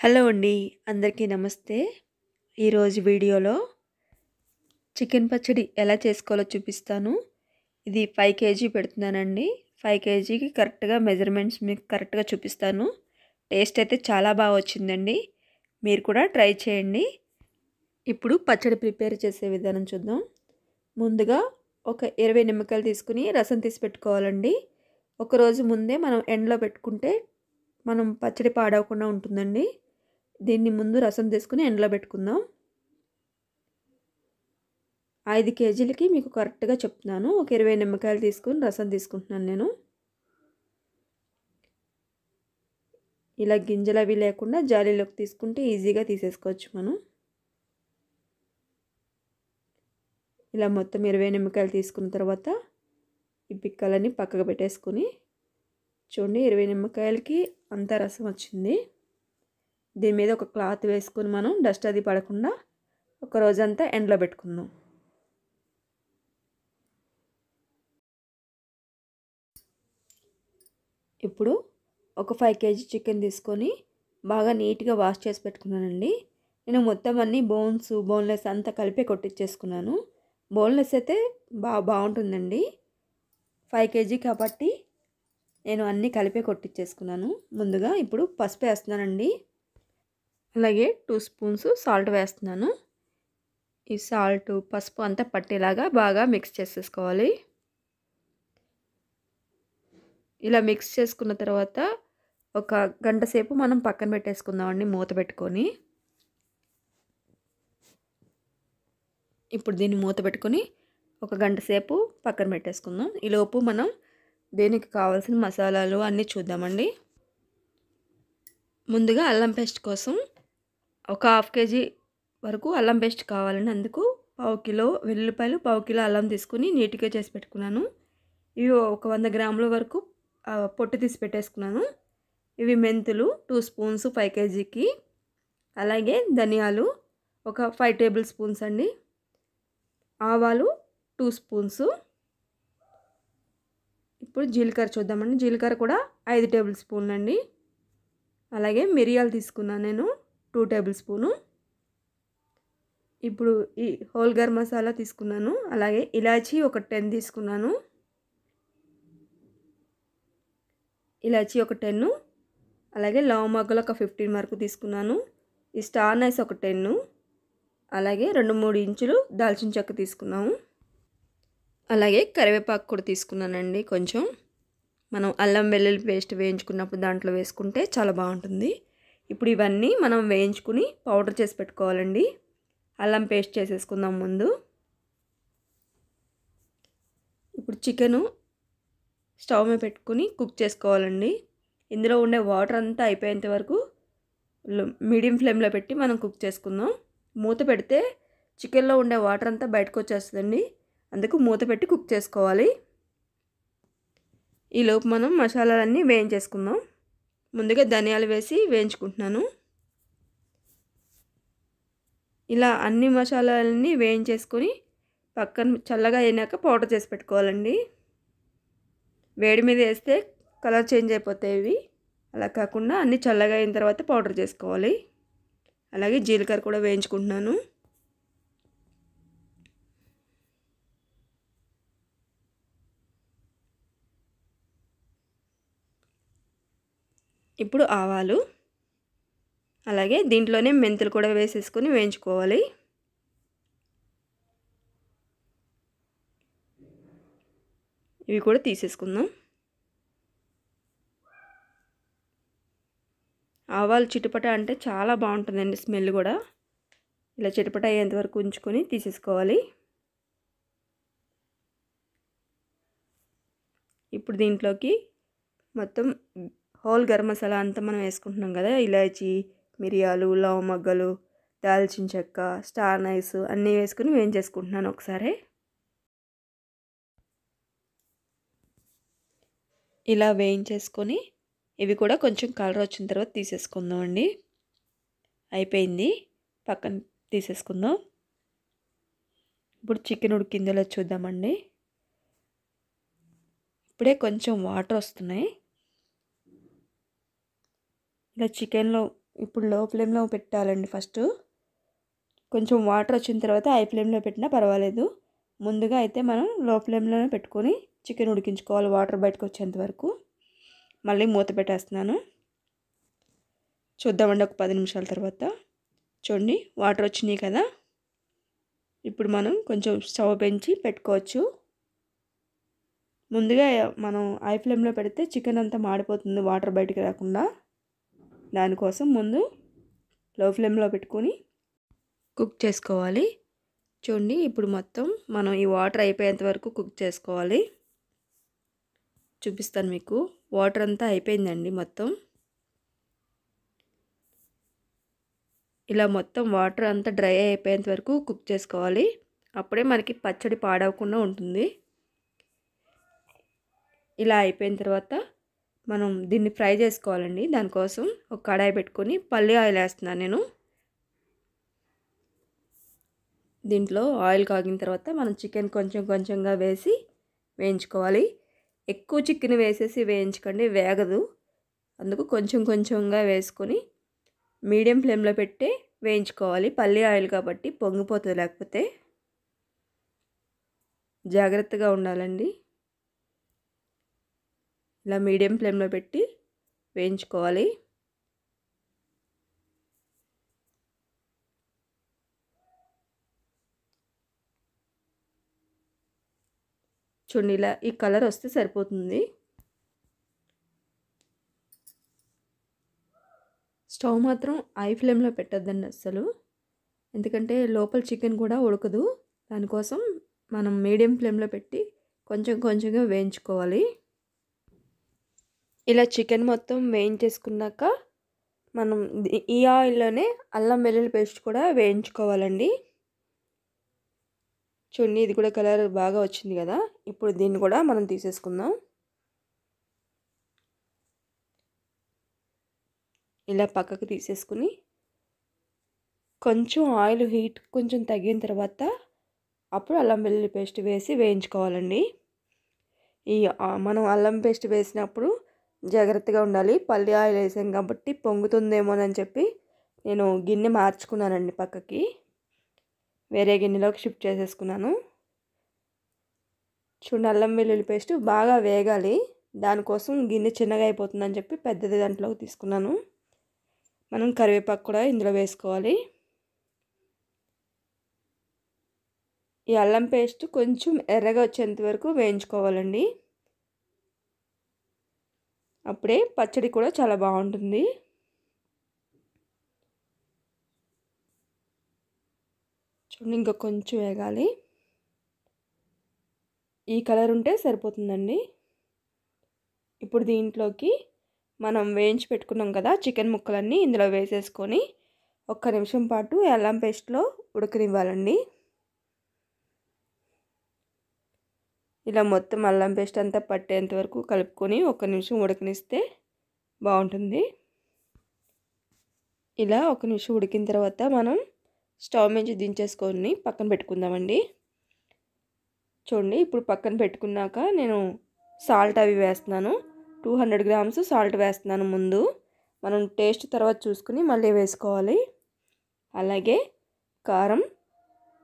Hello అండి. అందరికీ నమస్తే. ఈరోజు వీడియోలో చికెన్ పచ్చడి ఎలా చేసుకోవాలో చూపిస్తాను. ఇది 5 కేజీ పెడుతున్నానండి. 5 కేజీకి కరెక్ట్‌గా మెజర్‌మెంట్స్ మీకు కరెక్ట్‌గా చూపిస్తాను. టేస్ట్ అయితే చాలా బాగా వచ్చిందండి. మీరు కూడా ట్రై చేయండి. ఇప్పుడు పచ్చడి ప్రిపేర్ చేసే విధానం చూద్దాం. ముందుగా ఒక 20 నిమ్మకాయలు తీసుకుని రసం తీసి పెట్టుకోవాలండి. ఒకరోజు ముందే మనం ఎండలో పెట్టుకుంటే మనం పచ్చడి పాడవకుండా ఉంటుందండి. దీన్ని ముందు రసం తీసుకుని ఎండలో పెట్టుకుందాం. 5 కేజీలకి మీకు కరెక్ట్‌గా చెప్తున్నాను. ఒక 20 నిమ్మకాయలు తీసుకొని రసం తీసుకుంటున్నాను నేను. ఇలా గింజలవి లేకుండా జాలీలోకి తీసుకుంటే ఈజీగా తీసేసుకోవచ్చు మనం. ఇలా మొత్తం 20 నిమ్మకాయలు తీసుకున్న తర్వాత ఈ పిక్కలన్నీ పక్కకు పెట్టేసుకొని చూడండి 20 నిమ్మకాయలకి అంత రసం వచ్చింది. దీని మీద ఒక క్లాత్ వేసుకొని మనం డస్ట్ అది పడకుండా ఒక రోజంతా ఎండలో పెట్టుకుందాం. ఇప్పుడు ఒక 5 కేజీ చికెన్ తీసుకొని బాగా నీట్గా వాష్ చేసి పెట్టుకున్నానండి. నేను మొత్తం అన్నీ బోన్లెస్ అంతా కలిపి కొట్టించేసుకున్నాను. బోన్లెస్ అయితే బాగుంటుందండి. 5 కేజీ కాబట్టి నేను అన్నీ కలిపే కొట్టించేసుకున్నాను. ముందుగా ఇప్పుడు పసుపు వేస్తున్నానండి. అలాగే 2 స్పూన్స్ సాల్ట్ వేస్తున్నాను. ఈ సాల్ట్ పసుపు అంతా పట్టేలాగా బాగా మిక్స్ చేసేసుకోవాలి. ఇలా మిక్స్ చేసుకున్న తర్వాత ఒక గంట సేపు మనం పక్కన పెట్టేసుకుందామండి మూత పెట్టుకొని. ఇప్పుడు దీన్ని మూత పెట్టుకొని ఒక గంట సేపు పక్కన పెట్టేసుకుందాం. ఈలోపు మనం దీనికి కావాల్సిన మసాలాలు అన్నీ చూద్దామండి. ముందుగా అల్లం పేస్ట్ కోసం ఒక 1/2 కేజీ వరకు అల్లం పేస్ట్ కావాలండి. అందుకు 1/2 కిలో వెల్లుల్లిపాయలు, 1/2 కిలో అల్లం తీసుకుని నీట్గా చేసి పెట్టుకున్నాను. ఇవి ఒక 100 గ్రాముల వరకు పొట్టు తీసి పెట్టేసుకున్నాను. ఇవి మెంతులు 2 స్పూన్స్ 5 కేజీకి. అలాగే ధనియాలు ఒక 5 టేబుల్ స్పూన్స్ అండి. ఆవాలు 2 స్పూన్స్. ఇప్పుడు జీలకర్ర చూద్దామండి. జీలకర్ర కూడా 5 టేబుల్ స్పూన్లు అండి. అలాగే మిరియాలు తీసుకున్నాను నేను 2 టేబుల్ స్పూను. ఇప్పుడు ఈ హోల్ గరం మసాలా తీసుకున్నాను. అలాగే ఇలాచీ ఒక 10 తీసుకున్నాను. ఇలాచీ ఒక 10. అలాగే లవంగాలు ఒక 15 వరకు తీసుకున్నాను. ఈ స్టార్ నైస్ ఒక 10. అలాగే 2-3 ఇంచులు దాల్చిన చెక్క తీసుకున్నాము. అలాగే కరివేపాకు కూడా తీసుకున్నానండి కొంచెం. మనం అల్లం వెల్లుల్లి పేస్ట్ వేయించుకున్నప్పుడు దాంట్లో వేసుకుంటే చాలా బాగుంటుంది. ఇప్పుడు ఇవన్నీ మనం వేయించుకుని పౌడర్ చేసి పెట్టుకోవాలండి. అల్లం పేస్ట్ చేసేసుకుందాం ముందు. ఇప్పుడు చికెను స్టవ్ మీద పెట్టుకుని కుక్ చేసుకోవాలండి. ఇందులో ఉండే వాటర్ అంతా అయిపోయేంత వరకు మీడియం ఫ్లేమ్లో పెట్టి మనం కుక్ చేసుకుందాం. మూత పెడితే చికెన్లో ఉండే వాటర్ అంతా బయటకు వచ్చేస్తుందండి. అందుకు మూత పెట్టి కుక్ చేసుకోవాలి. ఈలోపు మనం మసాలాలన్నీ వేయించేసుకుందాం. ముందుగా ధనియాలు వేసి వేయించుకుంటున్నాను. ఇలా అన్ని మసాలాలన్నీ వేయించేసుకొని పక్కన చల్లగా అయినాక పౌడర్ చేసి పెట్టుకోవాలండి. వేడి మీద వేస్తే కలర్ చేంజ్ అయిపోతాయి ఇవి. అలా కాకుండా అన్నీ చల్లగా అయిన తర్వాత పౌడర్ చేసుకోవాలి. అలాగే జీలకర్ర కూడా వేయించుకుంటున్నాను. ఇప్పుడు ఆవాలు, అలాగే దీంట్లోనే మెంతులు కూడా వేసేసుకొని వేయించుకోవాలి. ఇవి కూడా తీసేసుకుందాం. ఆవాలు చిటపట అంటే చాలా బాగుంటుందండి స్మెల్ కూడా. ఇలా చిటపట అయ్యేంత వరకు ఉంచుకొని తీసేసుకోవాలి. ఇప్పుడు దీంట్లోకి మొత్తం హోల్ గరం మసాలా అంతా మనం వేసుకుంటున్నాం కదా. ఇలాచీ, మిరియాలు, లవంగాలు, దాల్చిన చెక్క, స్టార్ నైస్ అన్నీ వేసుకుని వేయించేసుకుంటున్నాను ఒకసారి. ఇలా వేయించేసుకొని ఇవి కూడా కొంచెం కలర్ వచ్చిన తర్వాత తీసేసుకుందాం అండి. అయిపోయింది, పక్కన తీసేసుకుందాం. ఇప్పుడు చికెన్ ఉడికిందో లేదో చూద్దామండి. ఇప్పుడే కొంచెం వాటర్ వస్తున్నాయి. ఇలా చికెన్లో ఇప్పుడు లో ఫ్లేమ్లో పెట్టాలండి. ఫస్ట్ కొంచెం వాటర్ వచ్చిన తర్వాత హై ఫ్లేమ్లో పెట్టినా పర్వాలేదు. ముందుగా అయితే మనం లో ఫ్లేమ్లోనే పెట్టుకొని చికెన్ ఉడికించుకోవాలి వాటర్ బయటకు వచ్చేంత వరకు. మళ్ళీ మూత పెట్టేస్తున్నాను. చూద్దామండి ఒక 10 నిమిషాల తర్వాత. చూడండి వాటర్ వచ్చినాయి కదా. ఇప్పుడు మనం కొంచెం స్టవ్ పెంచి పెట్టుకోవచ్చు. ముందుగా మనం హై ఫ్లేమ్లో పెడితే చికెన్ అంతా మాడిపోతుంది వాటర్ బయటికి రాకుండా. దానికోసం ముందు లో ఫ్లేమ్లో పెట్టుకొని కుక్ చేసుకోవాలి. చూడండి ఇప్పుడు మొత్తం మనం ఈ వాటర్ అయిపోయేంత వరకు కుక్ చేసుకోవాలి. చూపిస్తాను మీకు. వాటర్ అంతా అయిపోయిందండి మొత్తం. ఇలా మొత్తం వాటర్ అంతా డ్రై అయిపోయేంత వరకు కుక్ చేసుకోవాలి. అప్పుడే మనకి పచ్చడి పాడవకుండా ఉంటుంది. ఇలా అయిపోయిన తర్వాత మనం దీన్ని ఫ్రై చేసుకోవాలండి. దానికోసం ఒక కడాయి పెట్టుకొని పల్లి ఆయిల్ వేస్తున్నాను నేను. దీంట్లో ఆయిల్ కాగిన తర్వాత మనం చికెన్ కొంచెం కొంచెంగా వేసి వేయించుకోవాలి. ఎక్కువ చికెన్ వేసేసి వేయించకండి, వేగదు. అందుకు కొంచెం కొంచెంగా వేసుకొని మీడియం ఫ్లేమ్లో పెట్టి వేయించుకోవాలి. పల్లి ఆయిల్ కాబట్టి పొంగిపోతుంది, లేకపోతే జాగ్రత్తగా ఉండాలండి. ఇలా మీడియం ఫ్లేమ్లో పెట్టి వేయించుకోవాలి. చూడండి ఇలా ఈ కలర్ వస్తే సరిపోతుంది. స్టవ్ మాత్రం హై ఫ్లేమ్లో పెట్టద్దండి అస్సలు, ఎందుకంటే లోపల చికెన్ కూడా ఉడకదు. దానికోసం మనం మీడియం ఫ్లేమ్లో పెట్టి కొంచెం కొంచెంగా వేయించుకోవాలి. ఇలా చికెన్ మొత్తం వేయించేసుకున్నాక మనం ఈ ఆయిల్లోనే అల్లం వెల్లుల్లి పేస్ట్ కూడా వేయించుకోవాలండి. చూడండి ఇది కూడా కలర్ బాగా వచ్చింది కదా. ఇప్పుడు దీన్ని కూడా మనం తీసేసుకుందాం. ఇలా పక్కకు తీసేసుకుని కొంచెం ఆయిల్ హీట్ కొంచెం తగ్గిన తర్వాత అప్పుడు అల్లం వెల్లుల్లి పేస్ట్ వేసి వేయించుకోవాలండి. మనం అల్లం పేస్ట్ వేసినప్పుడు జాగ్రత్తగా ఉండాలి. పల్లి ఆయిల్ వేసాం కాబట్టి పొంగుతుందేమోనని చెప్పి నేను గిన్నె మార్చుకున్నానండి. పక్కకి వేరే గిన్నెలోకి షిఫ్ట్ చేసేసుకున్నాను. చూడండి అల్లం వెల్లుల్లి పేస్ట్ బాగా వేగాలి. దానికోసం గిన్నె చిన్నగా అయిపోతుందని చెప్పి పెద్దది దాంట్లోకి తీసుకున్నాను. మనం కరివేపాకు కూడా ఇందులో వేసుకోవాలి. ఈ అల్లం పేస్ట్ కొంచెం ఎర్రగా వచ్చేంత వరకు వేయించుకోవాలండి. అప్పుడే పచ్చడి కూడా చాలా బాగుంటుంది. చూడండి ఇంకా కొంచెం వేగాలి. ఈ కలర్ ఉంటే సరిపోతుందండి. ఇప్పుడు దీంట్లోకి మనం వేయించి పెట్టుకున్నాం కదా చికెన్ ముక్కలన్నీ ఇందులో వేసేసుకొని 1 నిమిషం పాటు అల్లం పేస్ట్లో ఉడకనివ్వాలండి. ఇలా మొత్తం అల్లం పేస్ట్ అంతా పట్టేంత వరకు కలుపుకొని 1 నిమిషం ఉడకనిస్తే బాగుంటుంది. ఇలా 1 నిమిషం ఉడికిన తర్వాత మనం స్టవ్ నుంచి దించేసుకొని పక్కన పెట్టుకుందామండి. చూడండి ఇప్పుడు పక్కన పెట్టుకున్నాక నేను సాల్ట్ అవి వేస్తున్నాను. 200 గ్రామ్స్ సాల్ట్ వేస్తున్నాను ముందు. మనం టేస్ట్ తర్వాత చూసుకుని మళ్ళీ వేసుకోవాలి. అలాగే కారం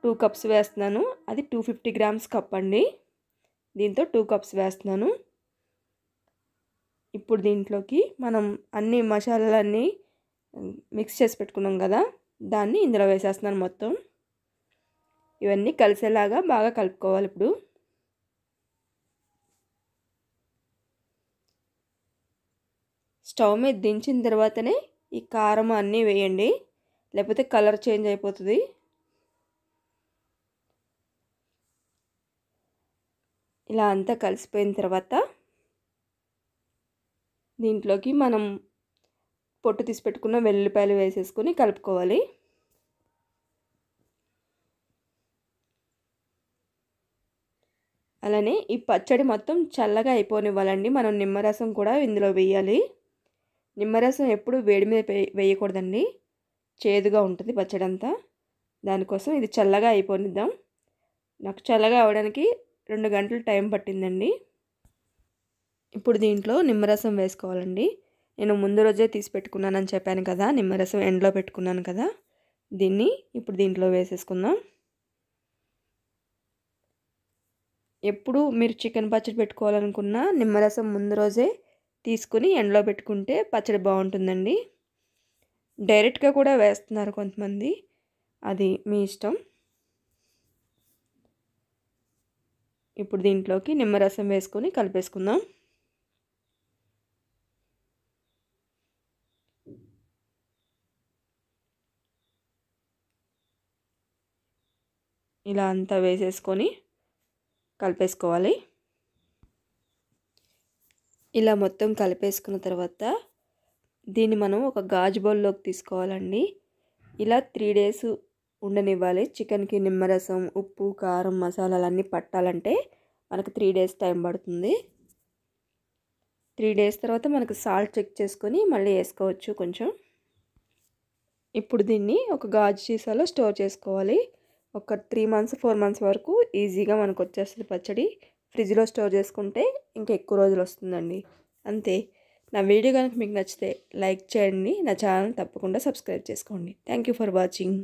2 కప్స్ వేస్తున్నాను. అది 250 గ్రామ్స్ కప్ అండి. దీంతో 2 కప్స్ వేస్తున్నాను. ఇప్పుడు దీంట్లోకి మనం అన్ని మసాలాలన్నీ మిక్స్ చేసి పెట్టుకున్నాం కదా, దాన్ని ఇందులో వేసేస్తున్నాను మొత్తం. ఇవన్నీ కలిసేలాగా బాగా కలుపుకోవాలి. ఇప్పుడు స్టవ్ మీద దించిన తర్వాతనే ఈ కారం అన్నీ వేయండి, లేకపోతే కలర్ చేంజ్ అయిపోతుంది. ఇలా అంతా కలిసిపోయిన తర్వాత దీంట్లోకి మనం పొట్టు తీసి పెట్టుకున్న వెల్లుల్లిపాయలు వేసేసుకొని కలుపుకోవాలి. అలానే ఈ పచ్చడి మొత్తం చల్లగా అయిపోనివ్వాలండి. మనం నిమ్మరసం కూడా ఇందులో వేయాలి. నిమ్మరసం ఎప్పుడు వేడి మీద వేయకూడదండి, చేదుగా ఉంటుంది పచ్చడి అంతా. దానికోసం ఇది చల్లగా అయిపోనిద్దాం. నాకు చల్లగా అవడానికి 2 గంటలు టైం పట్టిందండి. ఇప్పుడు దీంట్లో నిమ్మరసం వేసుకోవాలండి. నేను ముందు రోజే తీసి పెట్టుకున్నానని చెప్పాను కదా, నిమ్మరసం ఎండలో పెట్టుకున్నాను కదా, దీన్ని ఇప్పుడు దీంట్లో వేసేసుకుందాం. ఎప్పుడు మీరు చికెన్ పచ్చడి పెట్టుకోవాలనుకున్నా నిమ్మరసం ముందు రోజే తీసుకుని ఎండలో పెట్టుకుంటే పచ్చడి బాగుంటుందండి. డైరెక్ట్గా కూడా వేస్తున్నారు కొంతమంది, అది మీ ఇష్టం. ఇప్పుడు దీంట్లోకి నిమ్మరసం వేసుకొని కలిపేసుకుందాం. ఇలా అంతా వేసేసుకొని కలిపేసుకోవాలి. ఇలా మొత్తం కలిపేసుకున్న తర్వాత దీన్ని మనం ఒక గాజు బౌల్లోకి తీసుకోవాలండి. ఇలా 3 డేస్ ఉండనివ్వాలి. చికెన్కి నిమ్మరసం, ఉప్పు, కారం, మసాలాలు అన్నీ పట్టాలంటే మనకు 3 డేస్ టైం పడుతుంది. 3 డేస్ తర్వాత మనకు సాల్ట్ చెక్ చేసుకొని మళ్ళీ వేసుకోవచ్చు కొంచెం. ఇప్పుడు దీన్ని ఒక గాజు సీసాలో స్టోర్ చేసుకోవాలి. ఒక 3 మంత్స్ 4 మంత్స్ వరకు ఈజీగా మనకు వచ్చేస్తుంది పచ్చడి. ఫ్రిడ్జ్లో స్టోర్ చేసుకుంటే ఇంకా ఎక్కువ రోజులు వస్తుందండి. అంతే. నా వీడియో కనుక మీకు నచ్చితే లైక్ చేయండి. నా ఛానల్ తప్పకుండా సబ్స్క్రైబ్ చేసుకోండి. Thank you for watching.